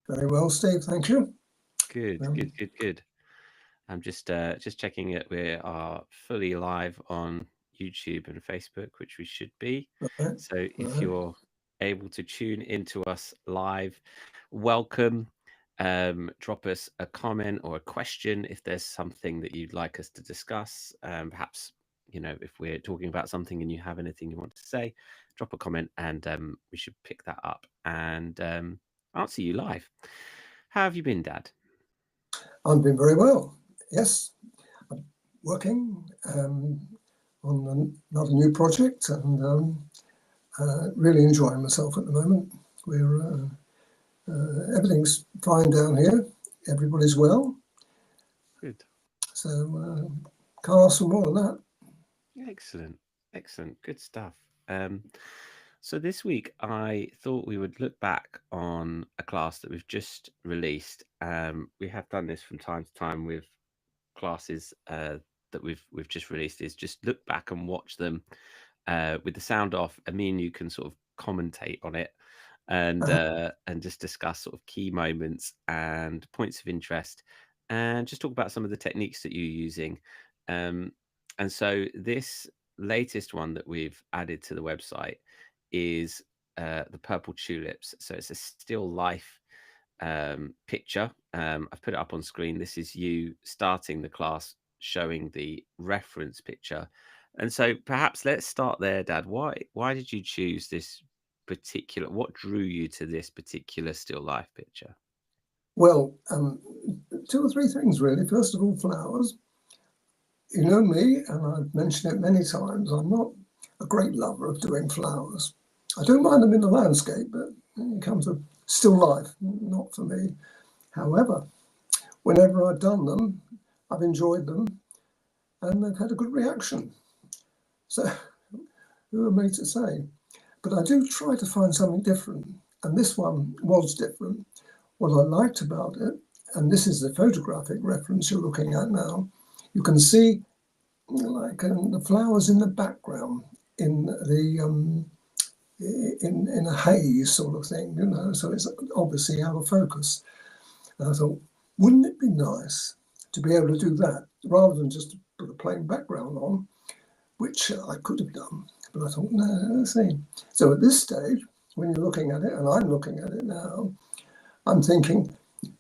Very well, Steve. Thank you. Good, Um, good, good, good. I'm just checking it. We are fully live on YouTube and Facebook, which we should be. right, So if right. you're able to tune into us live, welcome. Drop us a comment or a question if there's something that you'd like us to discuss. Perhaps if we're talking about something and you have anything you want to say, drop a comment and we should pick that up and answer you live. How have you been, Dad? I'm doing very well. Yes, I'm working on another new project and really enjoying myself at the moment. We're everything's fine down here. Everybody's well, Good. so can't ask for more than that. Excellent. Excellent. Good stuff. Um, so this week I thought we would look back on a class that we've just released. We have done this from time to time with classes that we've just released, is just look back and watch them with the sound off, and me and you can sort of commentate on it and just discuss sort of key moments and points of interest and just talk about some of the techniques that you're using. Um, and so this latest one that we've added to the website is the Purple Tulips. So it's a still life picture. I've put it up on screen. This is you starting the class, showing the reference picture. And so perhaps let's start there, Dad. Why did you choose this particular? What drew you to this particular still life picture? Well, two or three things really. First of all, flowers. You know me, and I've mentioned it many times. I'm not a great lover of doing flowers. I don't mind them in the landscape, but when it comes to still life, not for me. However, whenever I've done them, I've enjoyed them and they've had a good reaction. So, who am I to say? But I do try to find something different, and this one was different. What I liked about it, and this is the photographic reference you're looking at now, you can see like the flowers in the background in the in a haze sort of thing, you know. So it's obviously out of focus. And I thought, wouldn't it be nice to be able to do that rather than just put a plain background on, which I could have done. But I thought, no, let's see. So at this stage, when you're looking at it, and I'm looking at it now, I'm thinking,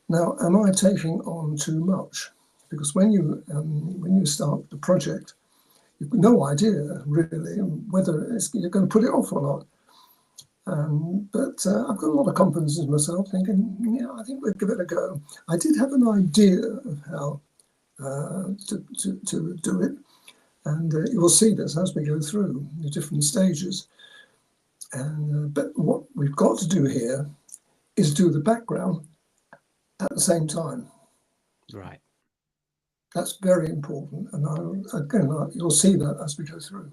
now, am I taking on too much? Because when you start the project, you've no idea really whether you're going to put it off or not. But I've got a lot of confidence in myself, thinking, yeah, I think we'll give it a go. I did have an idea of how to do it, and you'll see this as we go through the different stages. And but what we've got to do here is do the background at the same time. Right. That's very important, and you'll see that as we go through.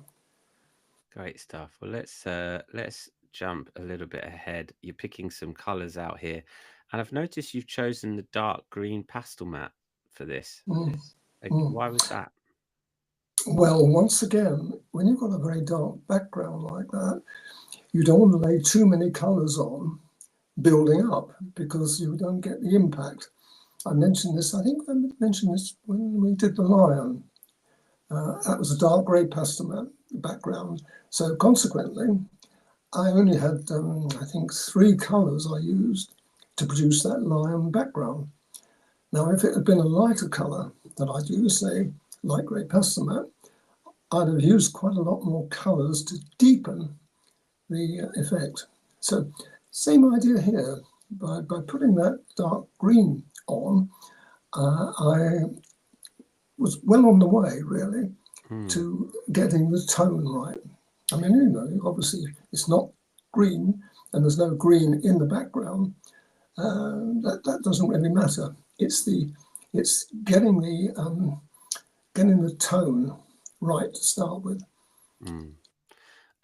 Great stuff. Well, let's jump a little bit ahead. You're picking some colors out here, and I've noticed you've chosen the dark green pastel mat for this. Mm, mm. Why was that? Well, once again, when you've got a very dark background like that, you don't want to lay too many colours on building up because you don't get the impact. I mentioned this, I think I mentioned this when we did the lion. That was a dark grey pastel background. So consequently, I only had, I think, three colours I used to produce that lion background. Now, if it had been a lighter colour that I'd used, say, light grey pastel mat, I'd have used quite a lot more colours to deepen the effect. So, same idea here. By putting that dark green on, I was well on the way, really, Hmm. to getting the tone right. I mean, you know, obviously it's not green and there's no green in the background. That doesn't really matter. It's getting the tone right to start with. Hmm.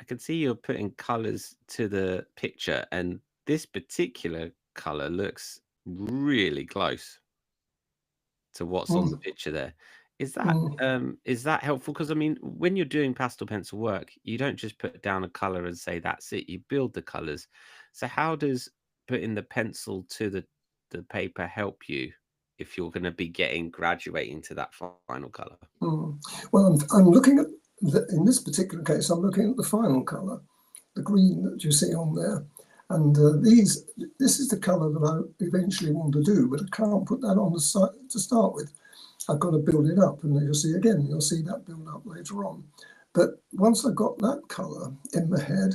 I can see you're putting colors to the picture, and this particular color looks really close to what's on the Mm, picture there. mm. Is that helpful? Because I mean, when you're doing pastel pencil work, you don't just put down a color and say that's it. You build the colors. So how does putting the pencil to the the paper help you if you're going to be graduating to that final color? Well, I'm looking at, in this particular case, I'm looking at the final color, the green that you see on there. And this is the color that I eventually want to do, but I can't put that on the site to start with. I've got to build it up, and you'll see that build up later on. But once I've got that color in my head,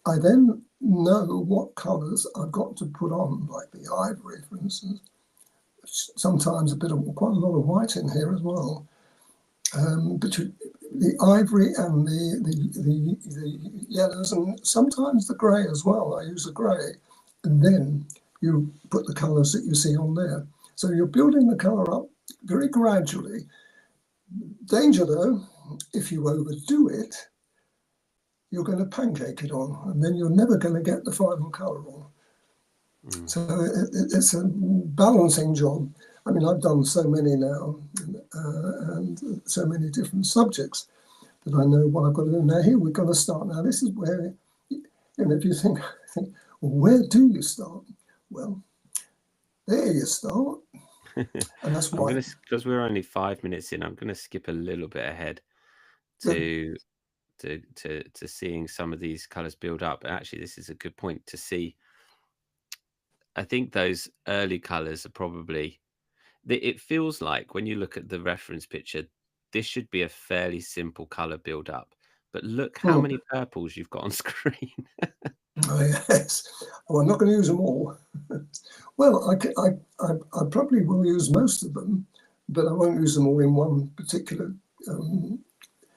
I then know what colors I've got to put on, like the ivory, for instance. Sometimes quite a lot of white in here as well. But the ivory and the yellows, and sometimes the grey as well. I use a grey, and then you put the colours that you see on there. So you're building the colour up very gradually. Danger though, if you overdo it, you're going to pancake it on, and then you're never going to get the final colour on. So it's a balancing job. I mean, I've done so many now, and so many different subjects that I know what I've got to do. Now here we're going to start. Now this is where, if you think, well, where do you start? Well, there you start, and that's why. Because we're only 5 minutes in, I'm going to skip a little bit ahead to seeing some of these colours build up. Actually, this is a good point to see. I think those early colours are probably, it feels like when you look at the reference picture, this should be a fairly simple colour build up. But look how many purples you've got on screen. Oh, yes. Oh, I'm not going to use them all. Well, I probably will use most of them, but I won't use them all in one particular.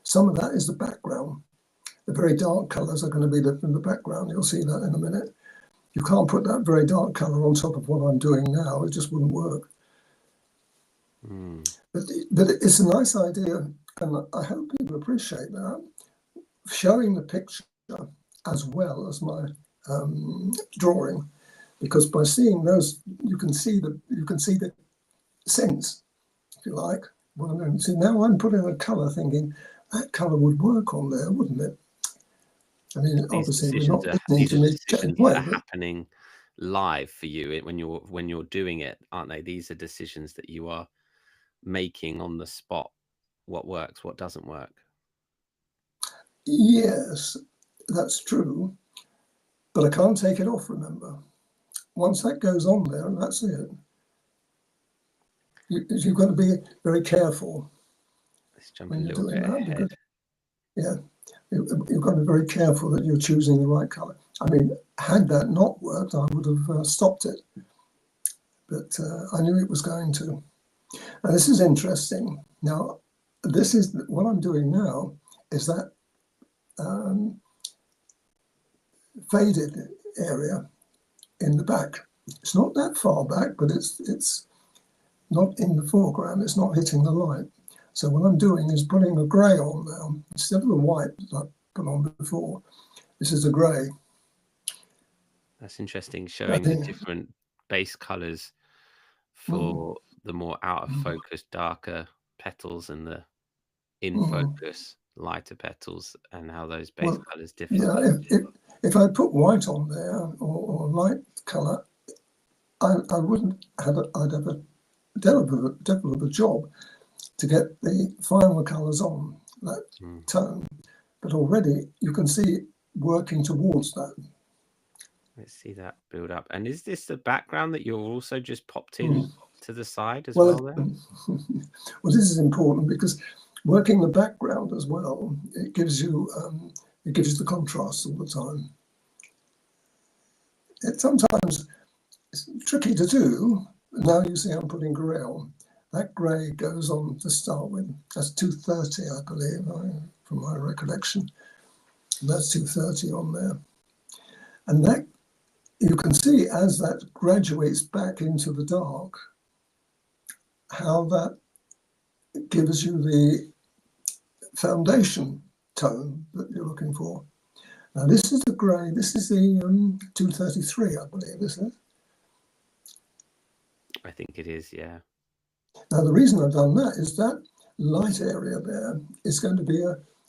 Some of that is the background. The very dark colours are going to be in the background. You'll see that in a minute. You can't put that very dark colour on top of what I'm doing now. It just wouldn't work. But it's a nice idea, and I hope people appreciate that. Showing the picture as well as my drawing, because by seeing those, you can see the sense, if you like. What I'm doing. See, now I'm putting a colour, thinking that colour would work on there, wouldn't it? I mean, obviously, we're not listening to me. Decisions that are happening live for you when you're doing it, aren't they? These are decisions that you are making on the spot. What works, what doesn't work. Yes, that's true, but I can't take it off. Remember, once that goes on there, that's it. You've got to be very careful. Let's jump a little bit ahead. Yeah. You've got to be very careful that you're choosing the right colour. I mean, had that not worked, I would have stopped it. But I knew it was going to. Now, this is interesting. Now, this is what I'm doing now, is that faded area in the back. It's not that far back, but it's not in the foreground. It's not hitting the light. So what I'm doing is putting a grey on now. Instead of the white that I put on before, this is a grey. That's interesting, showing the different base colours for the more out of focus, darker petals and the in focus, lighter petals, and how those base colours differ. Yeah, if I put white on there or light colour, I wouldn't have I'd have a devil of a job to get the final colours on that tone, but already you can see it working towards that. Let's see that build up. And is this the background that you're also just popped in to the side as well there? Well, this is important because working the background as well, it gives you the contrast all the time. Sometimes it's tricky to do. Now you see I'm putting grey on. That grey goes on to start with. That's 230, I believe, from my recollection. And that's 230 on there. And that, you can see as that graduates back into the dark, how that gives you the foundation tone that you're looking for. Now this is the grey, this is the 233, I believe, isn't it? I think it is, yeah. Now, the reason I've done that is that light area there is going to be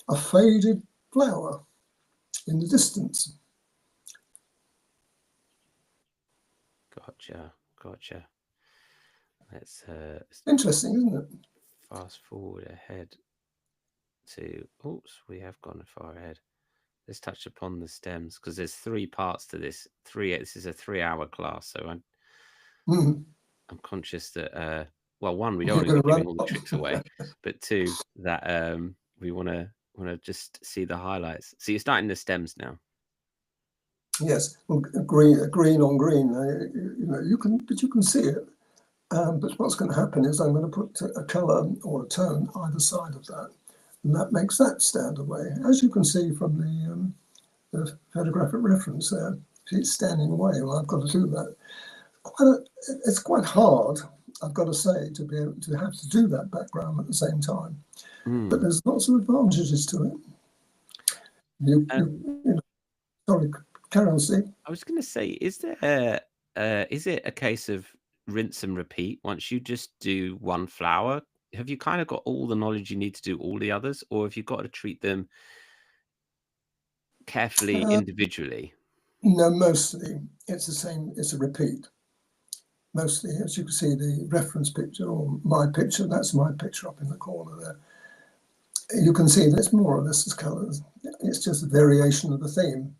a faded flower in the distance. Gotcha. Gotcha. Let's Interesting, isn't it? fast forward ahead to. Oops, we have gone far ahead. Let's touch upon the stems because there's three parts to this. This is a 3-hour class, so Mm. I'm conscious that well, one, we don't You're want to going be to run giving all the up. tricks away, but two, that we want to just see the highlights. So you're starting the stems now. Yes, well, green on green. You know, you can see it. But what's going to happen is I'm going to put a colour or a tone either side of that, and that makes that stand away. As you can see from the photographic reference there, it's standing away. Well, I've got to do that. It's quite hard, I've got to say, to be able to have to do that background at the same time. But there's lots of advantages to it. You know, sorry, carry on, Steve. I was going to say, is it a case of rinse and repeat? Once you just do one flower, have you kind of got all the knowledge you need to do all the others, or have you got to treat them carefully individually? No, mostly it's the same. It's a repeat. Mostly, as you can see, the reference picture or my picture, that's my picture up in the corner there. You can see that's more or less as colours. It's just a variation of the theme.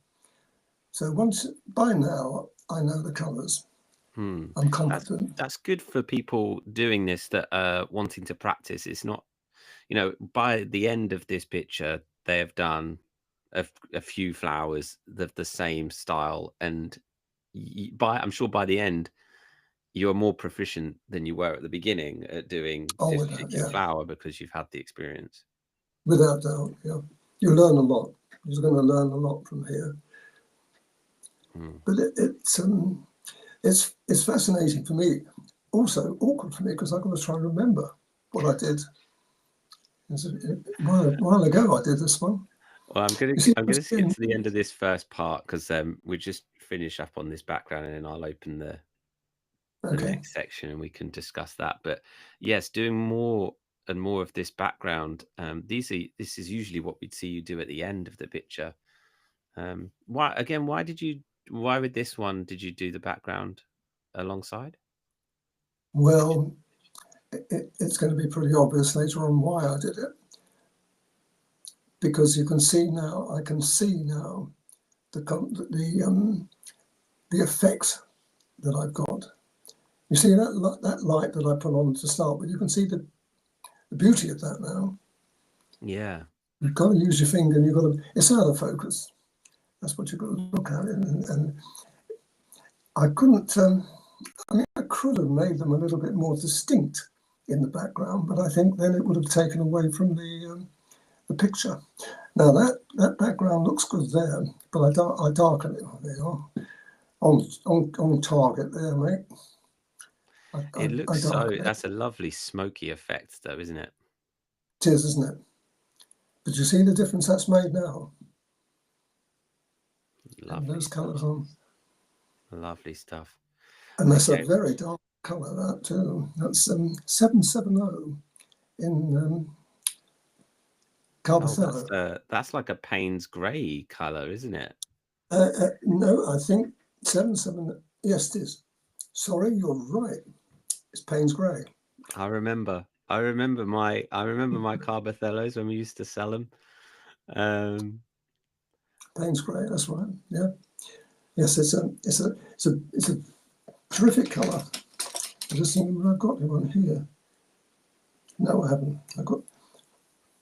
So by now, I know the colours. I'm confident. That's good for people doing this that are wanting to practice. It's not, by the end of this picture, they have done a few flowers of the same style, and I'm sure by the end you're more proficient than you were at the beginning at doing Oh, this without, particular yeah, flower because you've had the experience. without doubt, yeah. You learn a lot. You're going to learn a lot from here. But it's fascinating for me. Also awkward for me because I've got to try and remember what I did. A while ago, I did this one. Well, I'm gonna skip to the end of this first part because we just finish up on this background and then I'll open the Okay. next section and we can discuss that. But yes, doing more and more of this background. This is usually what we'd see you do at the end of the picture. Why with this one did you do the background alongside? Well, it's going to be pretty obvious later on why I did it. Because I can see now the effect that I've got. You see that light that I put on to start with. You can see the beauty of that now. Yeah, You've got to use your finger, and you've got to. It's out of focus. That's what you've got to look at, and I couldn't. I could have made them a little bit more distinct in the background, but I think then it would have taken away from the picture. Now that background looks good there, but I darken it. There you are. On target there, mate. it I looks so. darken it. That's a lovely smoky effect, though, isn't it? It is, isn't it? But you see the difference that's made now? Lovely And those stuff. colours on. Lovely stuff. And that's a very dark colour, that too. That's 770 in Carbothello. That's like a Payne's grey colour, isn't it? No, I think 77. Yes, it is. Sorry, you're right. It's Payne's grey. I remember my Carbothellos when we used to sell them. Payne's grey. That's right. Yeah. Yes, it's a terrific colour. I just think I've got one here. No, I haven't. I've got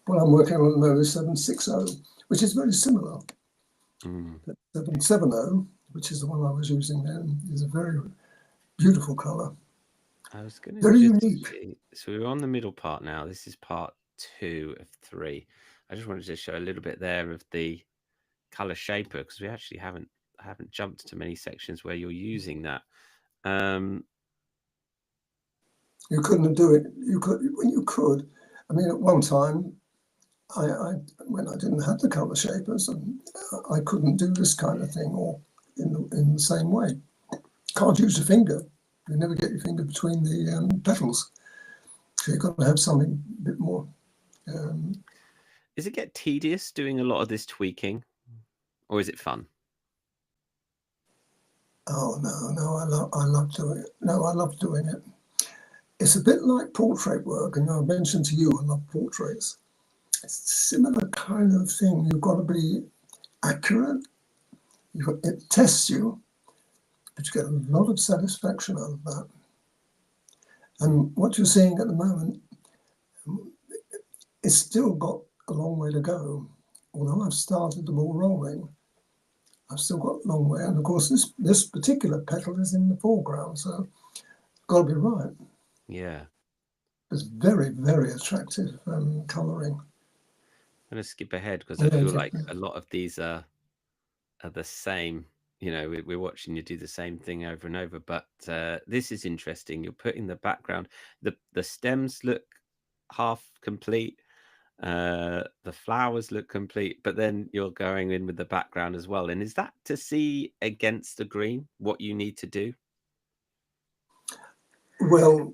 what I'm working on at the moment is 760, which is very similar. 770, which is the one I was using then, is a very beautiful colour. I was going to very unique. So we're on the middle part now. This is part 2 of 3. I just wanted to show a little bit there of the colour shaper because we actually haven't jumped to many sections where you're using that. You couldn't do it. You could. I mean, at one time, when I didn't have the colour shapers, I couldn't do this kind of thing or in the same way. Can't use your finger. You never get your finger between the petals. So you've got to have something a bit more. Does it get tedious doing a lot of this tweaking, or is it fun? Oh no, I love doing it. No, I love doing it. It's a bit like portrait work, and I mentioned to you I love portraits. It's a similar kind of thing. You've got to be accurate. It tests you, but you get a lot of satisfaction out of that. And what you're seeing at the moment, it's still got a long way to go. Although I've started the ball rolling, I've still got a long way. And of course, this particular petal is in the foreground, so got to be right. Yeah. It's very, very attractive colouring. I'm going to skip ahead because I Yeah, feel like a lot of these are the same. You know, we're watching you do the same thing over and over. But this is interesting. You're putting the background. The stems look half complete. The flowers look complete, but then you're going in with the background as well. And is that to see against the green what you need to do? well,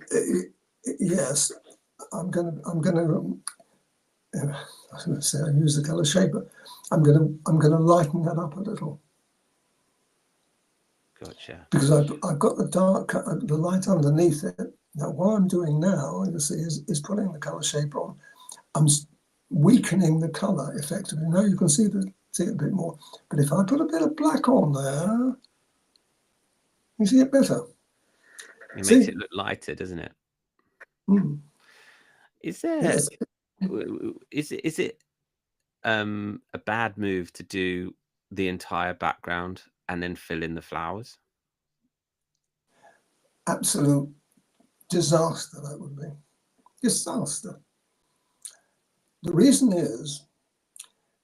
yes. I'm gonna. I was going to say I use the colour shade, but I'm gonna lighten that up a little. Gotcha. Because I've got the light underneath it. Now, what I'm doing now, you see, is putting the colour shape on. I'm weakening the colour effectively. Now you can see it a bit more. But if I put a bit of black on there, you see it better. It See? makes it look lighter, doesn't it? Mm. Is there Yes. is it a bad move to do the entire background and then fill in the flowers? Absolute disaster that would be. Disaster. The reason is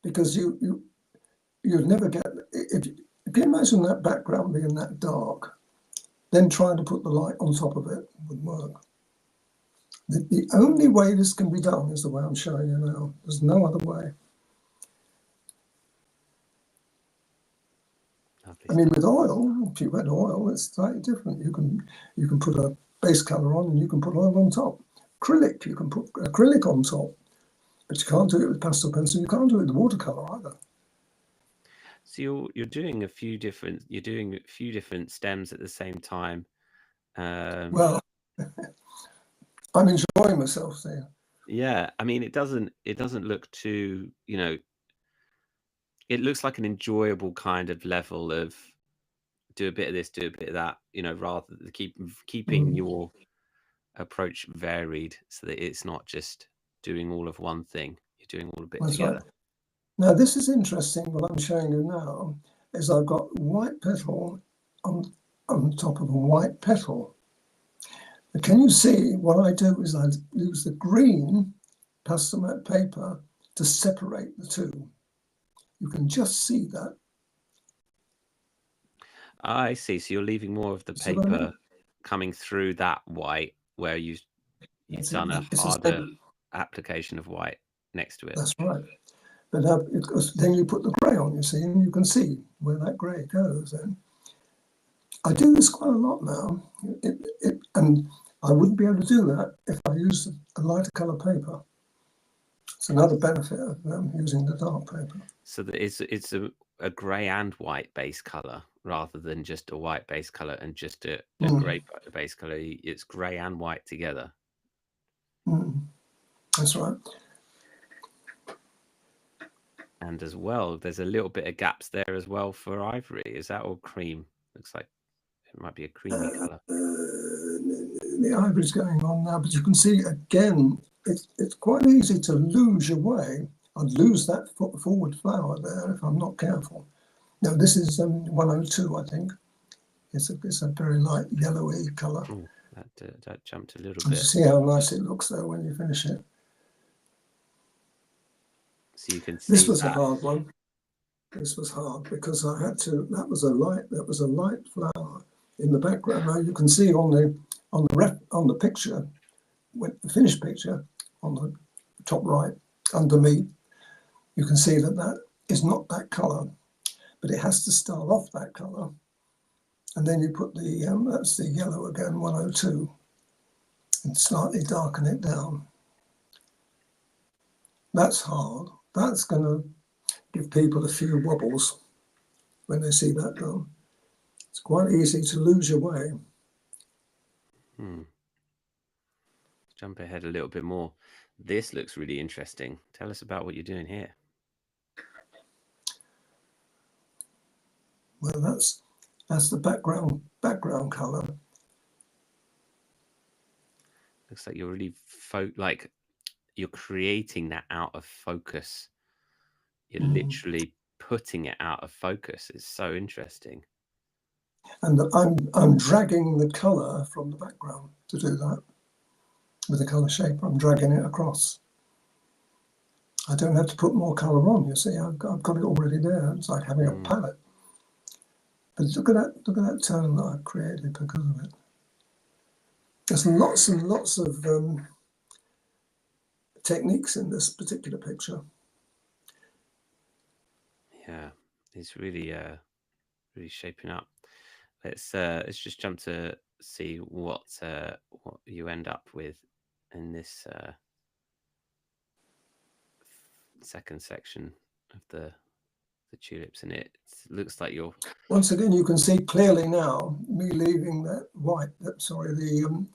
because you'd never get if you imagine that background being that dark, then trying to put the light on top of it would work. The only way this can be done is the way I'm showing you now. There's no other way. Lovely I mean, stuff. with oil, if you wet oil, it's slightly different. You can put a base color on, and you can put oil on top. Acrylic, you can put acrylic on top, but you can't do it with pastel pencil. You can't do it with watercolor either. So you're doing a few different stems at the same time. Well, I'm enjoying myself there. Yeah, I mean it doesn't look too, it looks like an enjoyable kind of level of do a bit of this, do a bit of that, rather than keeping your approach varied so that it's not just doing all of one thing. You're doing all of it That's together. right. Now, this is interesting. What I'm showing you now is I've got white petal on top of a white petal. But can you see what I do is I use the green pastel matte paper to separate the two. You can just see that. I see. So you're leaving more of the paper coming through that white where you've done a harder application of white next to it. That's right. But then you put the grey on, you see, and you can see where that grey goes. And I do this quite a lot now, and I wouldn't be able to do that if I used a lighter colour paper. It's another benefit of using the dark paper. So that it's a grey and white base colour rather than just a white base colour and just a grey base colour. It's grey and white together. That's right. And as well, there's a little bit of gaps there as well for ivory. Is that all cream? Looks like it might be a creamy colour. The ivory's going on now, but you can see again, it's quite easy to lose your way. I'd lose that forward flower there if I'm not careful. Now, this is 102, I think. It's a very light yellowy colour. Oh, that jumped a little bit. You see how nice it looks though when you finish it. So you can see this was a hard one. This was hard because I had to. That was a light flower in the background. Now you can see on the picture, the finished picture on the top right under me, you can see that is not that colour, but it has to start off that colour, and then you put that's the yellow again, 102, and slightly darken it down. That's hard. That's going to give people a few wobbles when they see that done. It's quite easy to lose your way. Jump ahead a little bit more. This looks really interesting. Tell us about what you're doing here. Well, that's the background color. Looks like you're really like you're creating that out of focus. You're literally putting it out of focus. It's so interesting. And I'm dragging the color from the background to do that. With the color shaper, I'm dragging it across. I don't have to put more color on, you see. I've got it already there. It's like having a palette. But look at that tone that I've created because of it. There's lots and lots of techniques in this particular picture. Yeah, it's really really shaping up. Let's just jump to see what you end up with in this second section of the tulips, and it looks like you're once again, you can see clearly now me leaving that white, the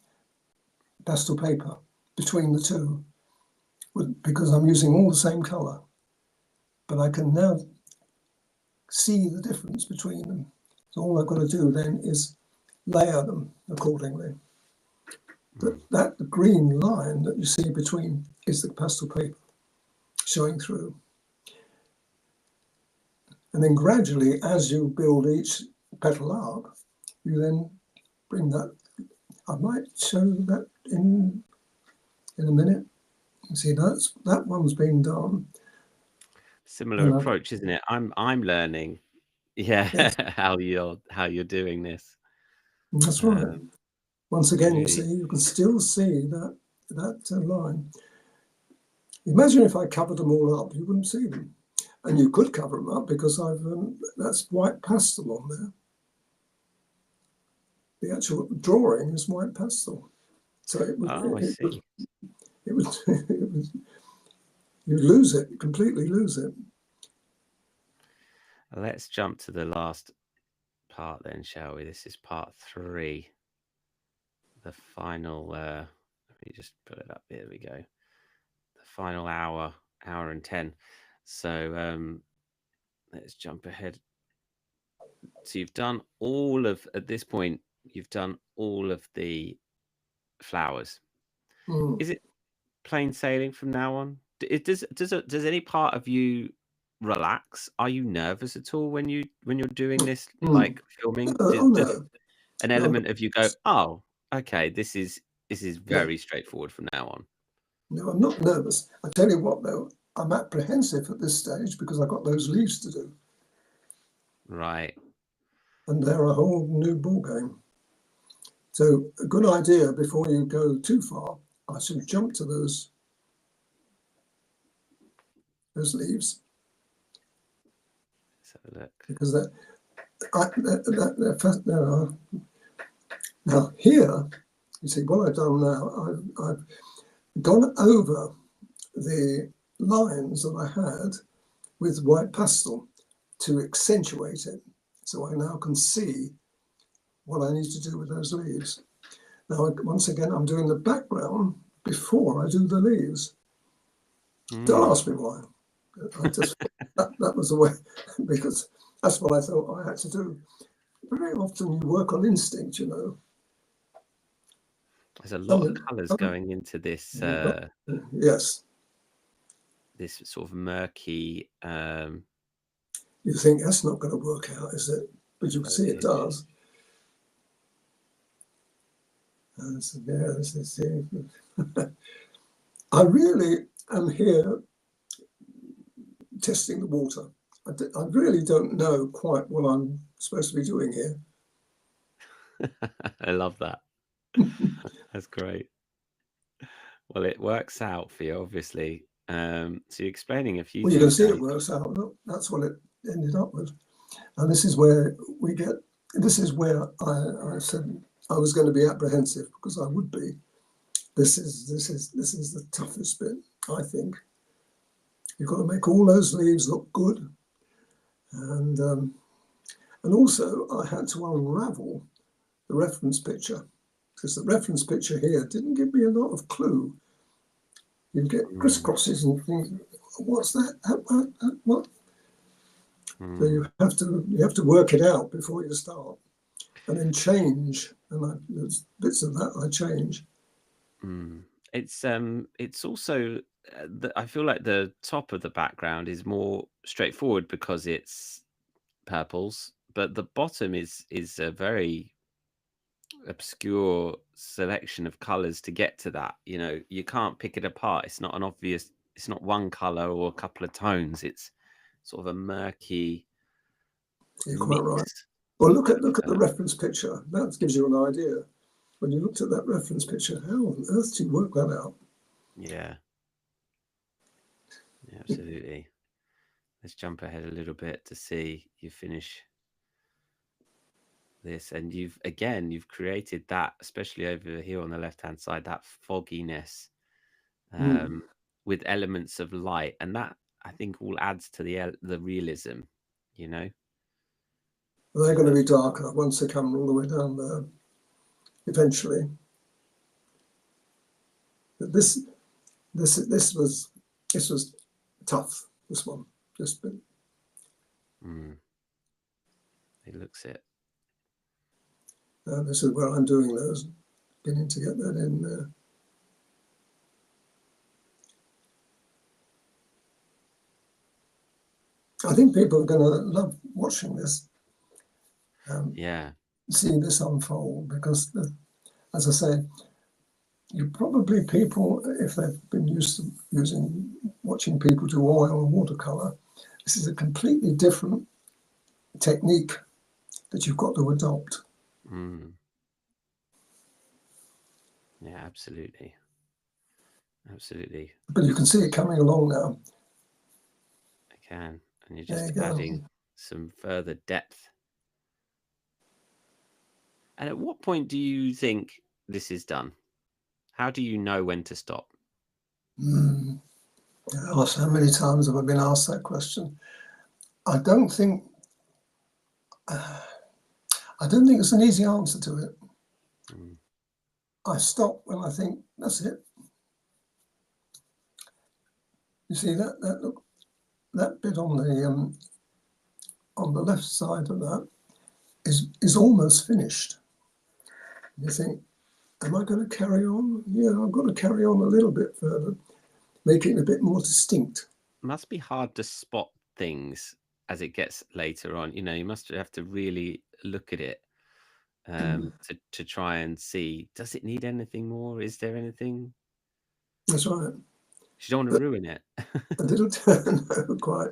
pastel paper between the two, because I'm using all the same color, but I can now see the difference between them. So all I've got to do then is layer them accordingly. That green line that you see between is the pastel paper showing through. And then gradually, as you build each petal up, you then bring that. I might show that in a minute. You see, that one's been done. Similar approach, isn't it? I'm learning, yes. how you're doing this. That's right. Once again, really, you see, you can still see that line. Imagine if I covered them all up, you wouldn't see them. And you could cover them up because that's white pastel on there. The actual drawing is white pastel. So it would, you'd lose it, completely lose it. Let's jump to the last part then, shall we? This is part 3. The final, let me just put it up. Here we go. The final hour and 10. So let's jump ahead. So you've done at this point, you've done all of the flowers. Is it plain sailing from now on? Does any part of you relax? Are you nervous at all when you're doing this, like filming? Does an element of you go, oh, okay, this is very straightforward from now on? No, I'm not nervous. I tell you what, though, I'm apprehensive at this stage because I've got those leaves to do. Right. And they're a whole new ball game. So a good idea before you go too far, I should jump to those leaves. Let's have a look. Because now here, you see, what I've done now, I've gone over the lines that I had with white pastel to accentuate it. So I now can see what I need to do with those leaves. Now, once again, I'm doing the background before I do the leaves. Don't ask me why. I just that was the way, because that's what I thought I had to do. Very often you work on instinct, you know. There's a lot of colours going into this. Yes. This sort of murky. You think that's not going to work out, is it? But you can see it does. And so, yeah, this is it. I really am here testing the water. I really don't know quite what I'm supposed to be doing here. I love that. That's great. Well, it works out for you, obviously. So you're explaining a few things. Well, you can see it works out. Look, that's what it ended up with. And this is where I said I was going to be apprehensive, because I would be. This is the toughest bit, I think. You've got to make all those leaves look good, and And also I had to unravel the reference picture, because the reference picture here didn't give me a lot of clue. You get crisscrosses and things. What's that? What? So you have to work it out before you start, and then change. And there's bits of that I change. It's also I feel like the top of the background is more straightforward because it's purples, but the bottom is a very obscure selection of colors to get to that. You know, you can't pick it apart. It's not an obvious. It's not one color or a couple of tones. It's sort of a murky You're quite right. mix. Well, look at the reference picture. That gives you an idea. When you looked at that reference picture, how on earth do you work that out? Yeah, absolutely. Let's jump ahead a little bit to see you finish this, and you've created that, especially over here on the left hand side, that fogginess with elements of light, and that I think all adds to the realism, you know. They're going to be darker once they come all the way down there eventually. But this was tough, this one, this bit. It looks it. This is where I'm doing those, beginning to get that in there. I think people are going to love watching this. Seeing this unfold, because, as I say, you probably people, if they've been used to watching people do oil and watercolor, this is a completely different technique that you've got to adopt. Yeah, absolutely. But you can see it coming along now. I can, and you're just adding some further depth. And at what point do you think this is done? How do you know when to stop? Gosh, how many times have I been asked that question? I don't think it's an easy answer to it. I stop when I think that's it. You see that bit on the left side of that is almost finished. You think, am I going to carry on? Yeah, I've got to carry on a little bit further, make it a bit more distinct. Must be hard to spot things as it gets later on. You know, you must have to really look at it to try and see, does it need anything more? Is there anything? That's right. You don't want to ruin it. A little, no, quite.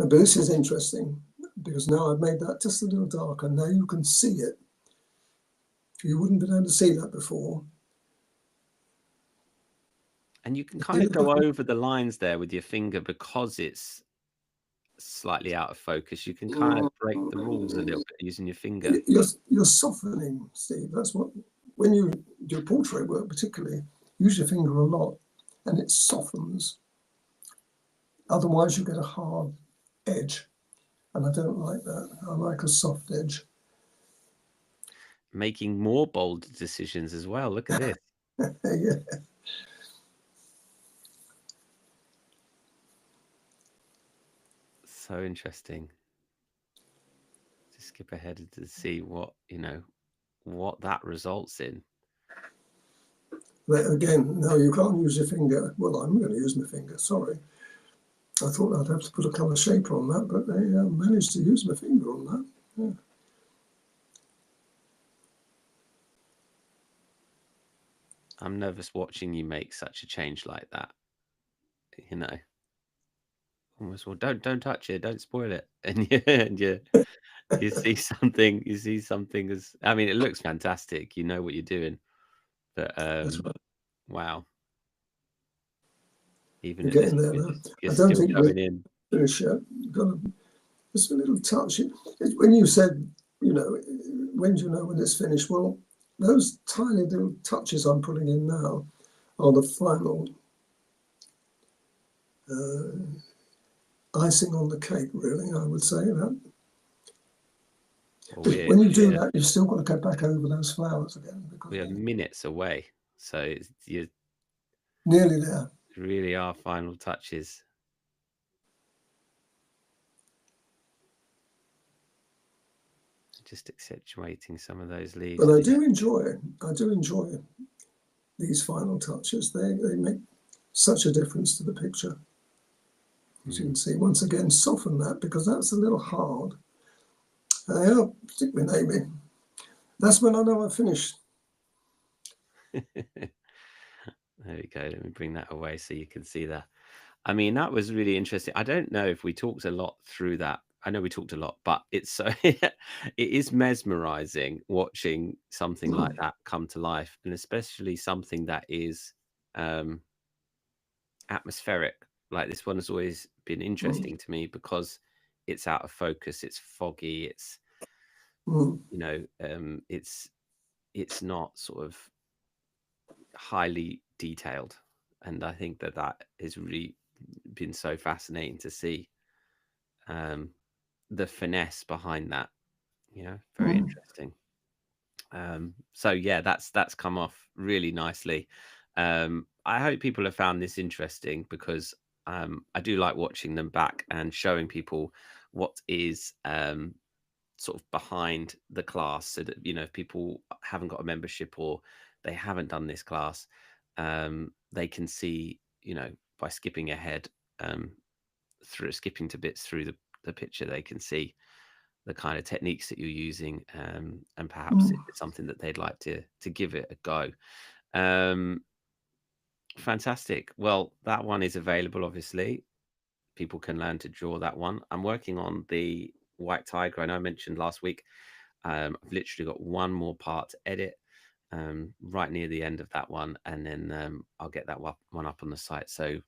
No, but this is interesting because now I've made that just a little darker. Now you can see it. You wouldn't have been able to see that before. And you can kind of go over the lines there with your finger because it's slightly out of focus. You can kind of break the rules a little bit using your finger. You're softening, Steve. That's what, when you do portrait work particularly, use your finger a lot and it softens. Otherwise you get a hard edge. And I don't like that. I like a soft edge. Making more bold decisions as well. Look at this. Yeah. So interesting. Just skip ahead to see what that results in. But again, no, you can't use your finger. Well, I'm going to use my finger. Sorry. I thought I'd have to put a colour shaper on that, but they managed to use my finger on that. Yeah. I'm nervous watching you make such a change like that. You know, almost, well, don't touch it, don't spoil it, and you see something. You see something as, I mean, it looks fantastic. You know what you're doing, but That's right. wow. Even You're at this getting there point, now. you're I don't still think going we're in. finished yet. You've got just a little touch. When you said, when do you know when it's finished? Well, those tiny little touches I'm putting in now are the final icing on the cake, really, I would say that. Well, But when you do that, you've still got to go back over those flowers again because we are minutes away, so you nearly there. really are final touches. Just accentuating some of those leaves. But I do enjoy these final touches. They make such a difference to the picture. As you can see, once again, soften that because that's a little hard. Yeah, stick with Amy. That's when I know I've finished. There we go. Let me bring that away so you can see that. I mean, that was really interesting. I don't know if we talked a lot through that. I know we talked a lot, but it's so it is mesmerizing watching something like that come to life, and especially something that is atmospheric. Like this one has always been interesting to me because it's out of focus, it's foggy, it's it's not sort of highly detailed, and I think that has really been so fascinating to see the finesse behind that. Very interesting. So yeah, that's come off really nicely. I hope people have found this interesting because I do like watching them back and showing people what is sort of behind the class, so that if people haven't got a membership or they haven't done this class, they can see by skipping ahead, through skipping to bits through the picture, they can see the kind of techniques that you're using, and perhaps it's something that they'd like to give it a go. Fantastic. Well, that one is available, obviously. People can learn to draw that one. I'm working on the white tiger. I know I mentioned last week. I've literally got one more part to edit, right near the end of that one, and then I'll get that one up on the site. So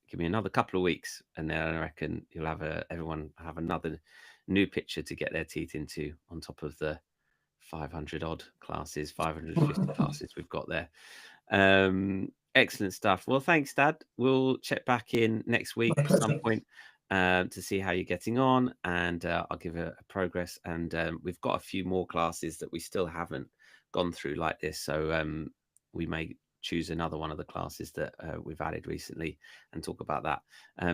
give me another couple of weeks, and then I reckon you'll have everyone have another new picture to get their teeth into on top of the 500 odd classes, 550 classes we've got there. Excellent stuff. Well, thanks, Dad. We'll check back in next week at some point to see how you're getting on, and I'll give a progress. And we've got a few more classes that we still haven't gone through like this, so we may choose another one of the classes that we've added recently and talk about that.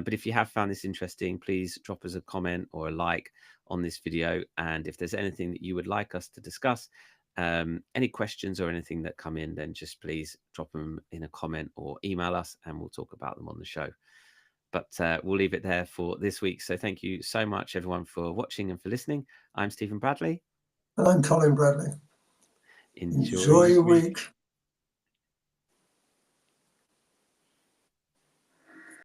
But if you have found this interesting, please drop us a comment or a like on this video, and if there's anything that you would like us to discuss, any questions or anything that come in, then just please drop them in a comment or email us and we'll talk about them on the show. But we'll leave it there for this week. So thank you so much, everyone, for watching and for listening. I'm Stephen Bradley. And I'm Colin Bradley. Enjoy your week.